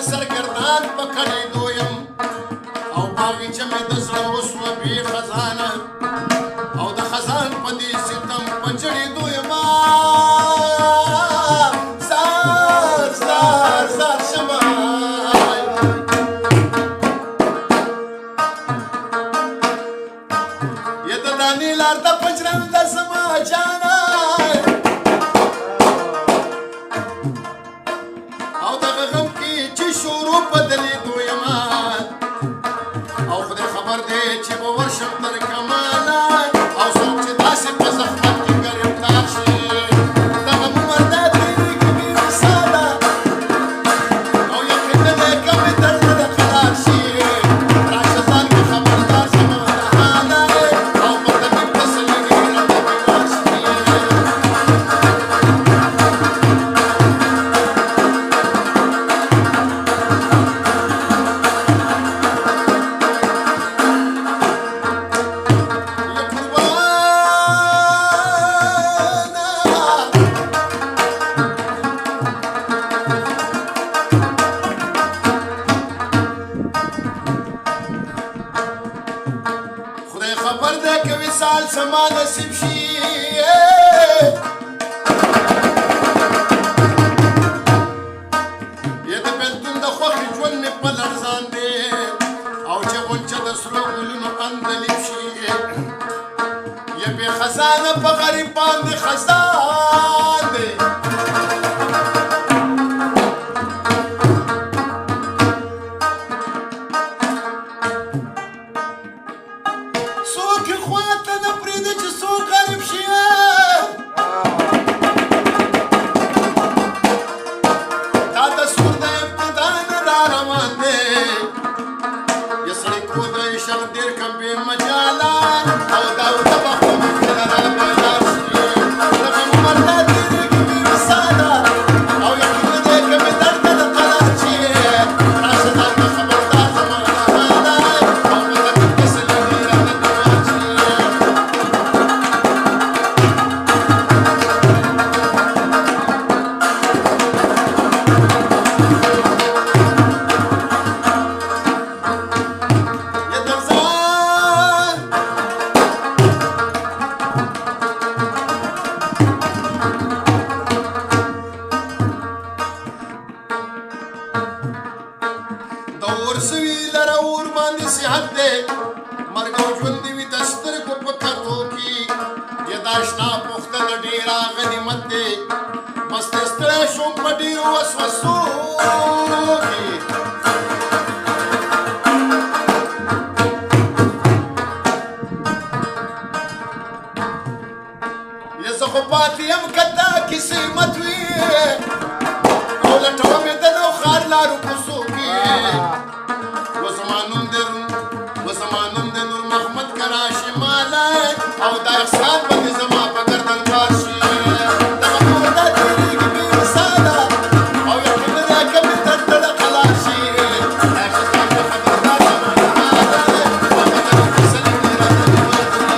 سرګردان پکړې دویم او باغچه مې د زړه وسوه بې خزانه او د خزان په دې ستم پنجړې دویم زار زار زار شمه یه د دانې لار د پنجرم د زما جانه شروع بدلی دویمان او خدای خبر دی چې به ورشم تر کماله او څوک چې داسې په زحمت کې ګرفتار شي دغه عمر دا تېرېږي ډېر ساده او یقین نه دی کمې درد د قرار شي راشه ځان کې خبردار زما د حاله او په طبیب تسلي ډېره د بیمار شي خبر ده که وصال زما نصیب شي یا د بېلتون د خوښې ژوند مې په لړزان دی او چې غونچه د سرو ګلونو اندلیب شي یا بې خزانه په غریب باندې خزان دی داشنا پختل ډیرا غنیمت دی مست ستړی شوم په ډیرو وسوسو کې یا زه خو پاتې یم که دا کیسې مت وي او لټوم یې د نوښار لارو کوڅو کې و زما نوم د نور محمد کراشي مالی او دا احسان به دې زما په ګردن بار شي دغه کور دا تېرېږي ډېر ساده او یقین نه دی که مې درد ته د قلار شي راشه ځان ته خبردار زما د حاله او په طبیب تسلي ډېره د بیمار شي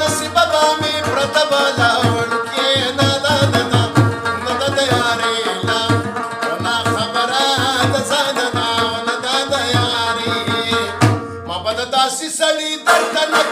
نصیب باندې پرته بالا ورکې نه دا نه دا نه دا د یارې لا نه خبره د ځان نه نه دا د یارې ما به د داسې سړي درته نه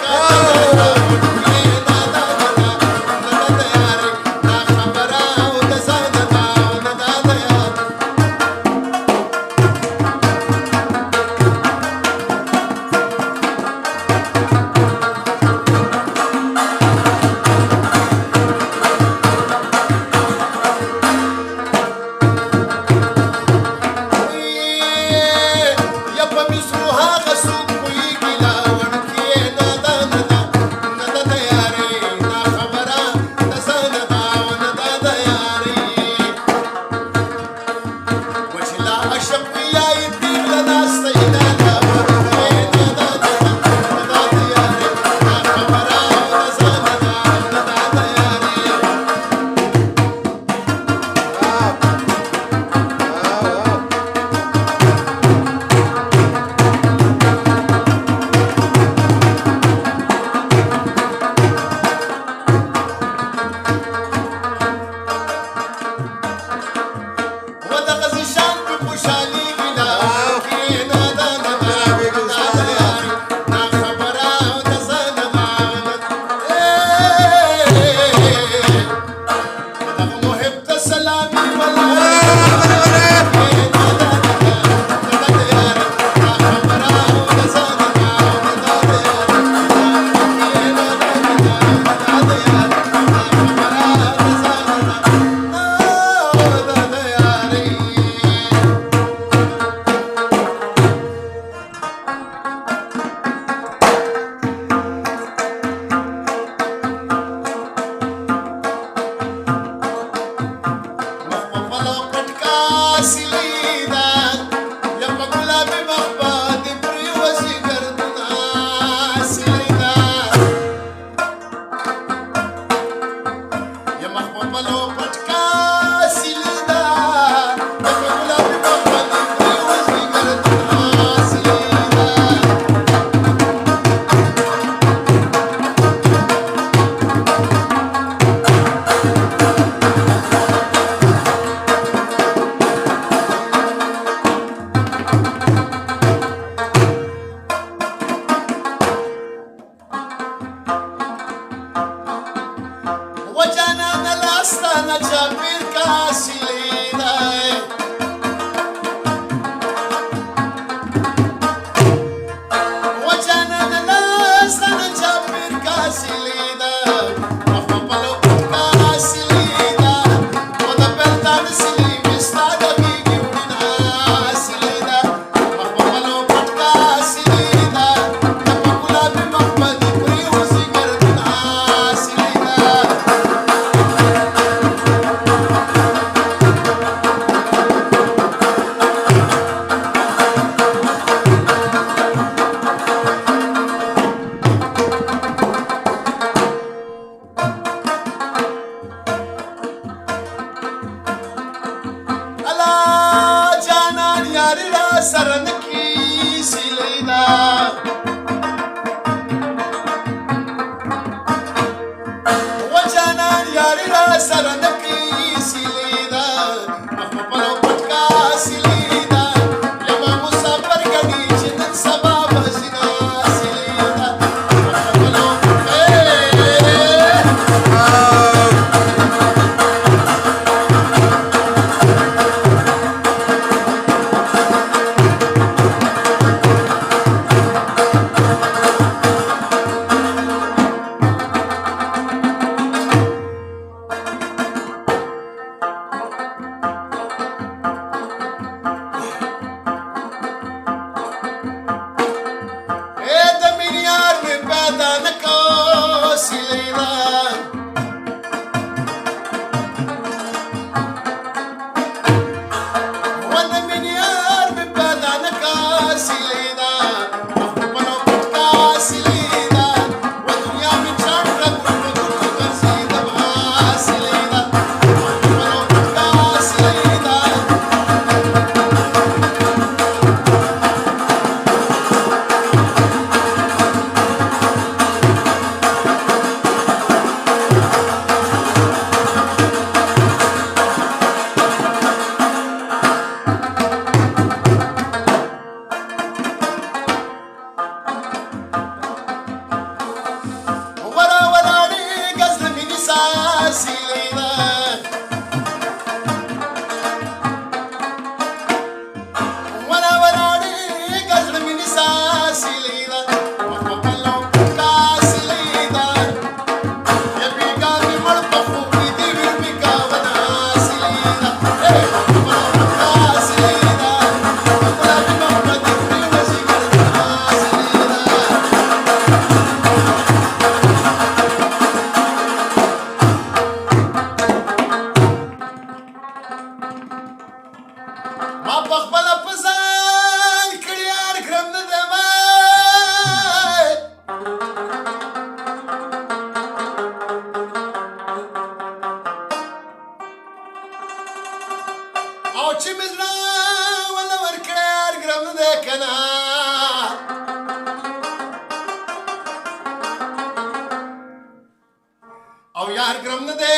او یار ګرم نه دی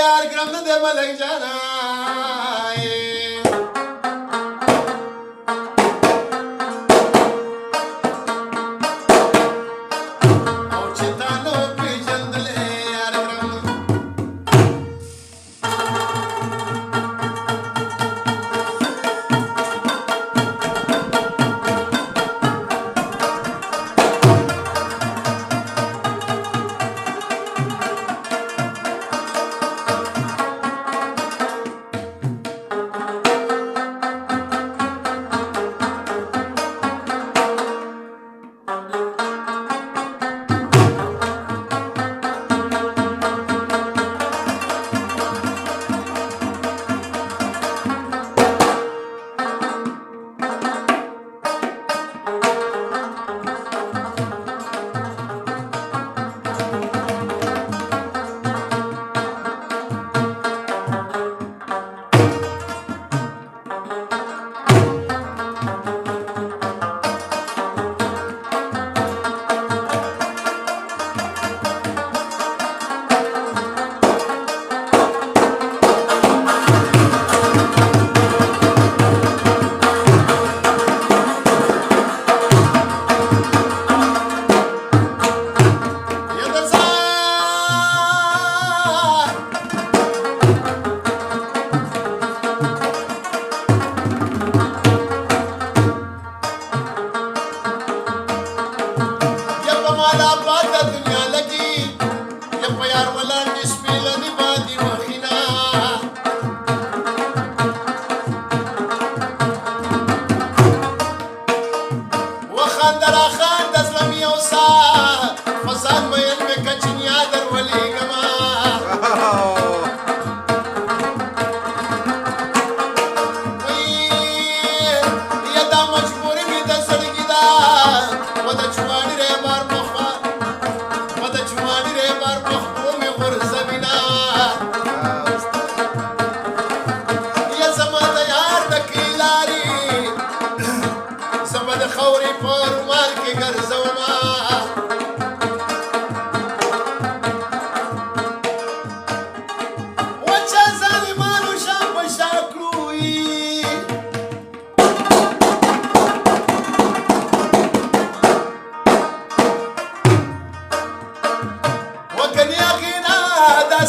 یار ګرم نه دی ملک جانا او چې تا نو پېژندلې یار ګرم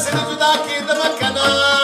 سر جدا کی دم کنا